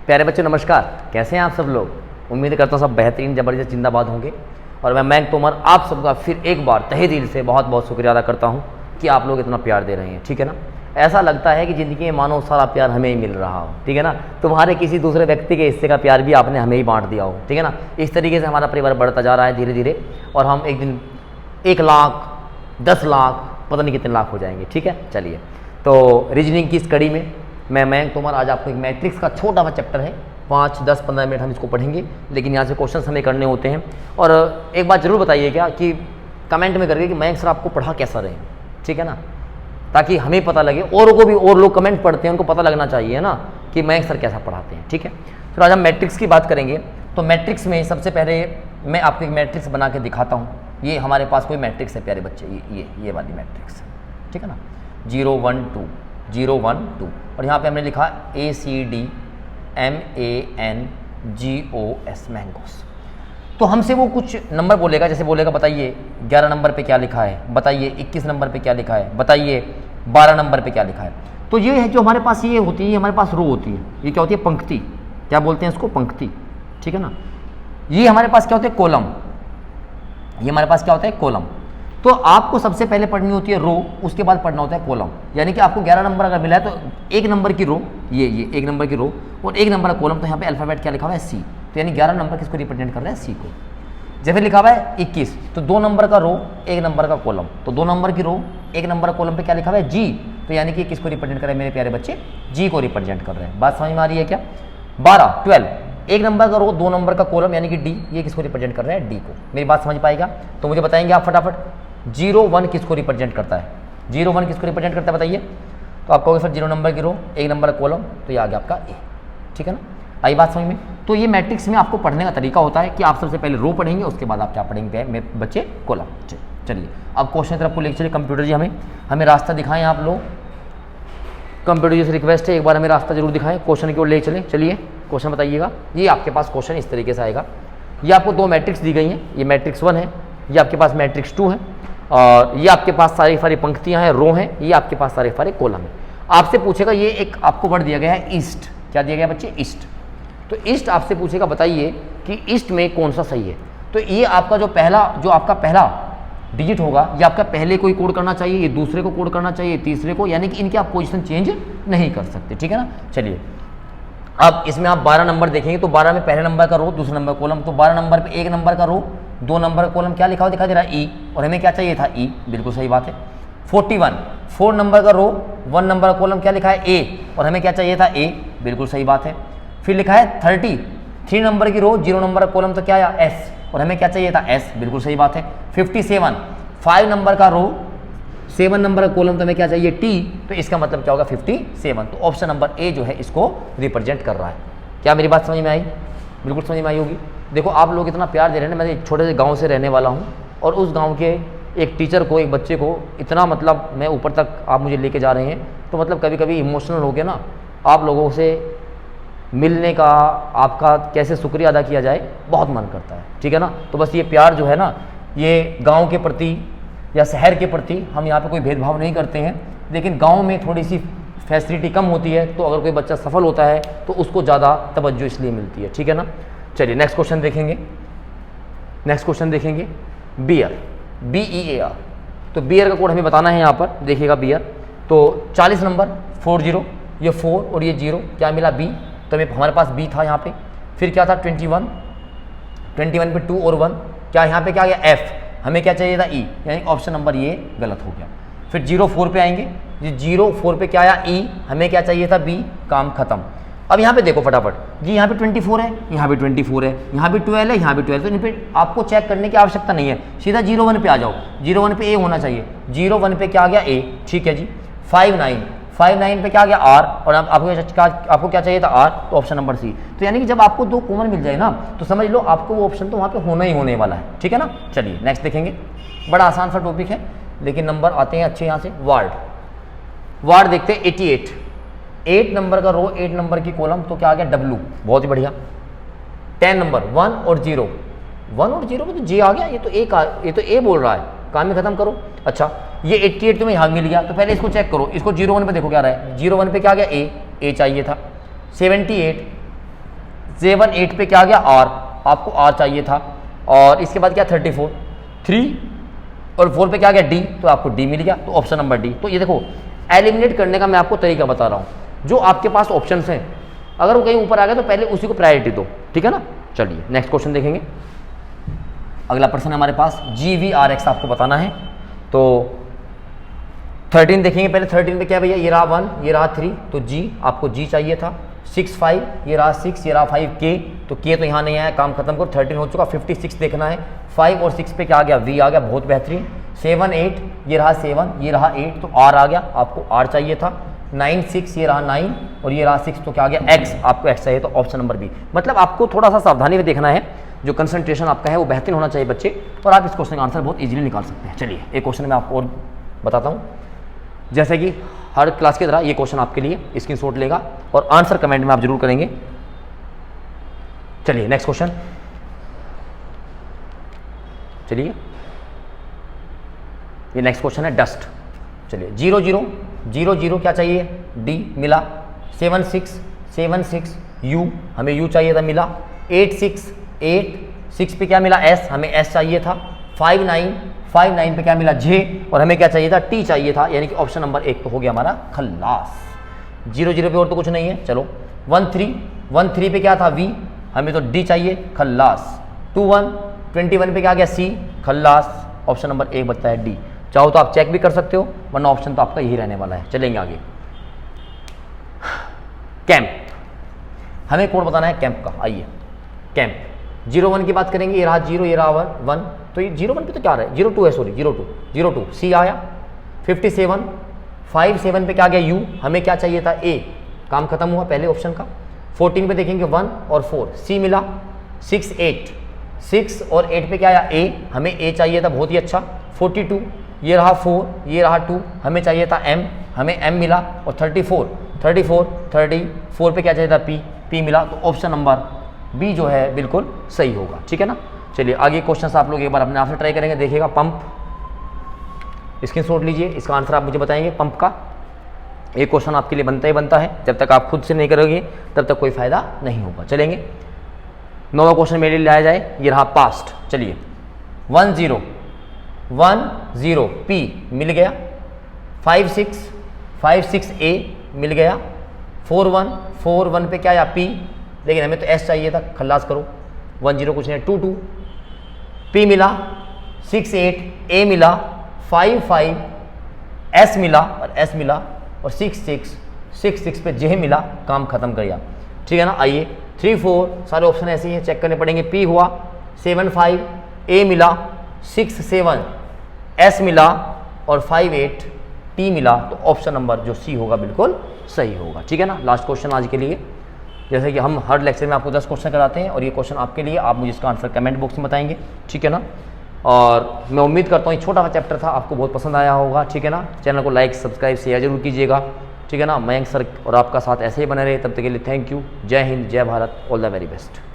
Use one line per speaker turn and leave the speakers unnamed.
प्यारे बच्चों नमस्कार, कैसे हैं आप सब लोग। उम्मीद करता हूँ सब बेहतरीन ज़बरदस्त जिंदाबाद होंगे। और मैं मयंक तोमर आप सबका फिर एक बार तहे दिल से बहुत बहुत शुक्रिया अदा करता हूँ कि आप लोग इतना प्यार दे रहे हैं। ठीक है ना, ऐसा लगता है कि ज़िंदगी में मानो सारा प्यार हमें ही मिल रहा हो। ठीक है ना, तुम्हारे किसी दूसरे व्यक्ति के हिस्से का प्यार भी आपने हमें ही बांट दिया हो। ठीक है ना, इस तरीके से हमारा परिवार बढ़ता जा रहा है धीरे धीरे, और हम एक दिन 1 लाख 10 लाख पता नहीं कितने लाख हो जाएंगे। ठीक है, चलिए तो रीजनिंग की इस कड़ी में मैं मयंक तोमर आज आपको एक मैट्रिक्स का छोटा सा चैप्टर है, 5, 10, 15 मिनट हम इसको पढ़ेंगे, लेकिन यहाँ से क्वेश्चंस हमें करने होते हैं। और एक बात ज़रूर बताइए क्या कि कमेंट में करके कि मयंक सर आपको पढ़ा कैसा रहे। ठीक है ना, ताकि हमें पता लगे, औरों को भी, और लोग कमेंट पढ़ते हैं उनको पता लगना चाहिए ना कि मयंक सर कैसा पढ़ाते हैं। ठीक है, तो आज हम मैट्रिक्स की बात करेंगे। तो मैट्रिक्स में सबसे पहले मैं आपको एक मैट्रिक्स बना के दिखाता हूँ। ये हमारे पास कोई मैट्रिक्स है प्यारे बच्चे, ये वाली मैट्रिक्स। ठीक है ना, 0 1 2 0 1 2, और यहाँ पे हमने लिखा ACDMANGOS मैंगोस। तो हमसे वो कुछ नंबर बोलेगा, जैसे बोलेगा बताइए 11 नंबर पे क्या लिखा है, बताइए 21 नंबर पे क्या लिखा है, बताइए 12 नंबर पे क्या लिखा है। तो ये है जो हमारे पास ये होती है, हमारे पास रो होती है। ये क्या होती है, पंक्ति, क्या बोलते हैं इसको, पंक्ति। ठीक है ना, ये हमारे पास क्या होते हैं, कॉलम। ये हमारे पास क्या होता है, कॉलम। तो आपको सबसे पहले पढ़नी होती है रो, उसके बाद पढ़ना होता है कॉलम। यानी कि आपको 11 नंबर अगर मिला है तो 1 नंबर की रो, ये 1 नंबर की रो और 1 नंबर का कॉलम। तो यहाँ पे अल्फाबेट क्या लिखा हुआ है, सी। तो यानी 11 नंबर किसको रिप्रेजेंट कर रहा है, सी को। जैसे लिखा हुआ है 21, तो 2 नंबर का रो 1 नंबर का कॉलम, तो 2 नंबर की रो 1 नंबर का कॉलम पे क्या लिखा हुआ है, जी। तो यानी कि किसको रिप्रेजेंट कर रहे हैं मेरे प्यारे बच्चे, जी को रिप्रेजेंट कर रहे हैं। बात समझ में आ रही है क्या। 12 12, 1 नंबर का रो 2 नंबर का कॉलम यानी कि डी, ये किसको रिप्रेजेंट कर रहा है, डी को। मेरी बात समझ पाएगा तो मुझे बताएंगे आप फटाफट। 0 1 किसको रिप्रेजेंट करता है, 0 1 किसको रिप्रेजेंट करता है बताइए। तो आप कहोगे सर 0 नंबर की रो 1 नंबर का कॉलम, तो ये आ गया आपका ए। ठीक है ना, आई बात समझ में। तो ये मैट्रिक्स में आपको पढ़ने का तरीका होता है कि आप सबसे पहले रो पढ़ेंगे, उसके बाद आप क्या पढ़ेंगे मेरे बच्चे, कॉलम। चलिए अब क्वेश्चन की तरफ को लेकर चलिए। कंप्यूटर जी हमें रास्ता दिखाएं आप लोग। कंप्यूटर जी से रिक्वेस्ट है एक बार हमें रास्ता जरूर दिखाएं, क्वेश्चन की ओर ले चले। चलिए क्वेश्चन बताइएगा। ये आपके पास क्वेश्चन इस तरीके से आएगा। ये आपको 2 मैट्रिक्स दी गई हैं, ये मैट्रिक्स 1 है, ये आपके पास मैट्रिक्स 2 है, और ये आपके पास सारी पंक्तियां हैं, रो हैं, ये आपके पास सारे कॉलम है। आपसे पूछेगा, ये एक आपको वर्ड दिया गया है ईस्ट। क्या दिया गया बच्चे, ईस्ट। तो ईस्ट आपसे पूछेगा बताइए कि ईस्ट में कौन सा सही है। तो ये आपका जो आपका पहला डिजिट होगा, ये आपका पहले को ही कोड करना चाहिए, ये दूसरे को कोड करना चाहिए, तीसरे को, यानी कि इनकी आप पोजीशन चेंज नहीं कर सकते। ठीक है ना, चलिए अब इसमें आप 12 नंबर देखेंगे तो 12 में पहले नंबर का रो, दूसरा नंबर कॉलम। तो 12 नंबर पे 1 नंबर का रो 2 नंबर का कॉलम, क्या लिखा हुआ दिखाई दे रहा है, ई, और हमें क्या चाहिए था, ई। बिल्कुल सही बात है। 41 4 नंबर का रो 1 नंबर का कॉलम, क्या लिखा है, ए, और हमें क्या चाहिए था, ए। बिल्कुल सही बात है। फिर लिखा है 30 3 नंबर की रो 0 नंबर का कॉलम, तो क्या आया, एस, और हमें क्या चाहिए था, एस। बिल्कुल सही बात है। 57 5 नंबर का रो 7 नंबर का कॉलम, तो हमें क्या चाहिए, टी। तो इसका मतलब क्या होगा, 57। तो ऑप्शन नंबर ए जो है इसको रिप्रेजेंट कर रहा है। क्या मेरी बात समझ में आई, बिल्कुल समझ में आई होगी। देखो आप लोग इतना प्यार दे रहे हैं, मैं एक छोटे से गांव से रहने वाला हूं, और उस गांव के एक टीचर को, एक बच्चे को इतना मतलब मैं ऊपर तक आप मुझे लेके जा रहे हैं, तो मतलब कभी कभी इमोशनल हो गया ना। आप लोगों से मिलने का, आपका कैसे शुक्रिया अदा किया जाए, बहुत मन करता है। ठीक है ना, तो बस ये प्यार जो है ना, ये गाँव के प्रति या शहर के प्रति हम यहाँ पे कोई भेदभाव नहीं करते हैं, लेकिन गांव में थोड़ी सी फैसिलिटी कम होती है, तो अगर कोई बच्चा सफल होता है तो उसको ज़्यादा तवज्जो इसलिए मिलती है। ठीक है ना, चलिए नेक्स्ट क्वेश्चन देखेंगे। Bear, BEAR। तो बियर का कोड हमें बताना है यहाँ पर, देखिएगा बियर। तो 40 नंबर 40, ये 4 और ये 0, क्या मिला, बी। तो हमारे पास बी था यहाँ पे। फिर क्या था 21 पे 2 और 1, क्या यहाँ पे क्या आ गया, एफ। हमें क्या चाहिए था, ई, यानी ऑप्शन नंबर ये गलत हो गया। फिर 04 पे आएंगे, ये 04 पे क्या आया, ई, हमें क्या चाहिए था, बी, काम खत्म। अब यहाँ पे देखो फटाफट, जी यहाँ पे 24 है, यहाँ पे 24 है, यहाँ पे 12 है, यहाँ पे 12, तो इन पे आपको चेक करने की आवश्यकता नहीं है, सीधा 01 पे आ जाओ। 01 पे ए होना चाहिए, 01 पे क्या आ गया, ए। ठीक है जी। 59 पे क्या आ गया, आर, और आपको क्या चाहिए था, आर, तो ऑप्शन नंबर सी। तो यानी कि जब आपको 2 कॉमन मिल जाए ना, तो समझ लो आपको वो ऑप्शन तो वहाँ पे होना ही होने वाला है। ठीक है ना, चलिए नेक्स्ट देखेंगे। बड़ा आसान सा टॉपिक है, लेकिन नंबर आते हैं अच्छे यहाँ से। वार्ड देखते हैं 88, 8 नंबर का रो 8 नंबर की कॉलम, तो क्या आ गया, डब्लू। बहुत ही बढ़िया। 10 नंबर 1 और 0 में तो जे आ गया, ये तो ए बोल रहा है, काम ही खत्म करो। अच्छा, ये 88 तुम्हें यहाँ मिल गया, तो पहले इसको चेक करो, इसको 01 पे देखो क्या रहा है, 01 पे क्या आ गया, ए चाहिए था। 78 7 8 पे क्या आ गया आर, आपको आर चाहिए था। और इसके बाद क्या 34, 3 और 4 पे क्या आ गया डी, तो आपको डी मिल गया, तो ऑप्शन नंबर डी। तो ये देखो एलिमिनेट करने का मैं आपको तरीका बता रहा हूँ, जो आपके पास ऑप्शन हैं अगर वो कहीं ऊपर आ गया तो पहले उसी को प्रायोरिटी दो, ठीक है ना। चलिए नेक्स्ट क्वेश्चन देखेंगे। अगला प्रश्न है हमारे पास GVRX आपको बताना है। तो 13 देखेंगे पहले। 13 पे क्या भैया, ये रहा 1, ये रहा 3, तो G आपको G चाहिए था। 6 5, ये रहा 6, ये रहा 5 K, तो K तो यहाँ नहीं आया, काम खत्म करो। 13 हो चुका, 56 देखना है। 5 और 6 पे क्या आ गया, V आ गया, बहुत बेहतरीन। 7 8, ये रहा 7, ये रहा 8, तो R आ गया, आपको R चाहिए था। 9 6, ये रहा 9 और ये रहा 6, तो क्या आ गया X, आपको X चाहिए, तो ऑप्शन नंबर बी। मतलब आपको थोड़ा सा सावधानी में देखना है, जो कंसंट्रेशन आपका है वो बेहतरीन होना चाहिए बच्चे, और आप इस क्वेश्चन का आंसर बहुत इजीली निकाल सकते हैं। चलिए एक क्वेश्चन मैं आपको और बताता हूँ, जैसे कि हर क्लास की तरह ये क्वेश्चन आपके लिए स्क्रीनशॉट लेगा और आंसर कमेंट में आप जरूर करेंगे। चलिए नेक्स्ट क्वेश्चन, चलिए ये नेक्स्ट क्वेश्चन है डस्ट। चलिए 0 0 0 0 क्या चाहिए, डी मिला। 7 6 7 6 यू, हमें यू चाहिए था, मिला। 8 6 8 6 पे क्या मिला, एस, हमें एस चाहिए था। 5 9 5 9 पे क्या मिला, जे, और हमें क्या चाहिए था, टी चाहिए था, यानी कि ऑप्शन नंबर 1 तो हो गया हमारा खल्लास। 0 0 पे और तो कुछ नहीं है। चलो 1 3 पे क्या था, वी, हमें तो डी चाहिए, खल्लास। 2 1 21 पे क्या आ गया, सी, खल्लास। ऑप्शन नंबर 1 बचता है डी। चाहो तो आप चेक भी कर सकते हो, वरना ऑप्शन तो आपका यही रहने वाला है। चलेंगे आगे। कैंप, हमें कोड बताना है कैंप का। आइए कैंप 0 1 की बात करेंगे, ये रहा 0, ये रहा 1, तो ये 0 1 पे तो क्या रहा है, 0 2 है, सॉरी 0 2 सी आया। 57 5 7 पे क्या आ गया, यू, हमें क्या चाहिए था, ए, काम खत्म हुआ पहले ऑप्शन का। 14 पे देखेंगे 1 और 4, सी मिला। 6 8 6 और 8 पे क्या आया, ए, हमें ए चाहिए था, बहुत ही अच्छा। 42, ये रहा 4, ये रहा 2, हमें चाहिए था एम, हमें एम मिला। और 34 पे क्या चाहिए था, पी मिला, तो ऑप्शन नंबर बी जो है बिल्कुल सही होगा, ठीक है ना। चलिए आगे क्वेश्चन आप लोग एक बार अपने आप से ट्राई करेंगे, देखिएगा। पंप, स्क्रीनशॉट लीजिए, इसका आंसर आप मुझे बताएंगे पंप का। एक क्वेश्चन आपके लिए बनता ही बनता है, जब तक आप खुद से नहीं करोगे तब तक कोई फायदा नहीं होगा। चलेंगे 9वां क्वेश्चन मेरे लिए लाया जाए, ये रहा पास्ट। चलिए 1 0 1 0 पी मिल गया। 5 6 ए मिल गया। 4 1 पे क्या आया, पी, लेकिन हमें तो एस चाहिए था, खल्लास करो। 1 0 कुछ नहीं, 2 2 पी मिला। 6 8 ए मिला। 5 5 एस मिला और एस मिला। और 6 6 पे जे मिला, काम खत्म कर दिया, ठीक है ना। आइए 3 4 सारे ऑप्शन ऐसे ही हैं, चेक करने पड़ेंगे। पी हुआ, 7 5 ए मिला, 6 7 एस मिला और 5 8 टी मिला, तो ऑप्शन नंबर जो सी होगा बिल्कुल सही होगा, ठीक है ना। लास्ट क्वेश्चन आज के लिए, जैसे कि हम हर लेक्चर में आपको 10 क्वेश्चन कराते हैं, और ये क्वेश्चन आपके लिए, आप मुझे इसका आंसर कमेंट बॉक्स में बताएंगे, ठीक है ना। और मैं उम्मीद करता हूँ ये छोटा सा चैप्टर था, आपको बहुत पसंद आया होगा, ठीक है ना। चैनल को लाइक सब्सक्राइब शेयर जरूर कीजिएगा, ठीक है ना। मयंक सर और आपका साथ ऐसे ही बने रहे, तब तक के लिए थैंक यू। जय हिंद, जय Bharat, all the very best.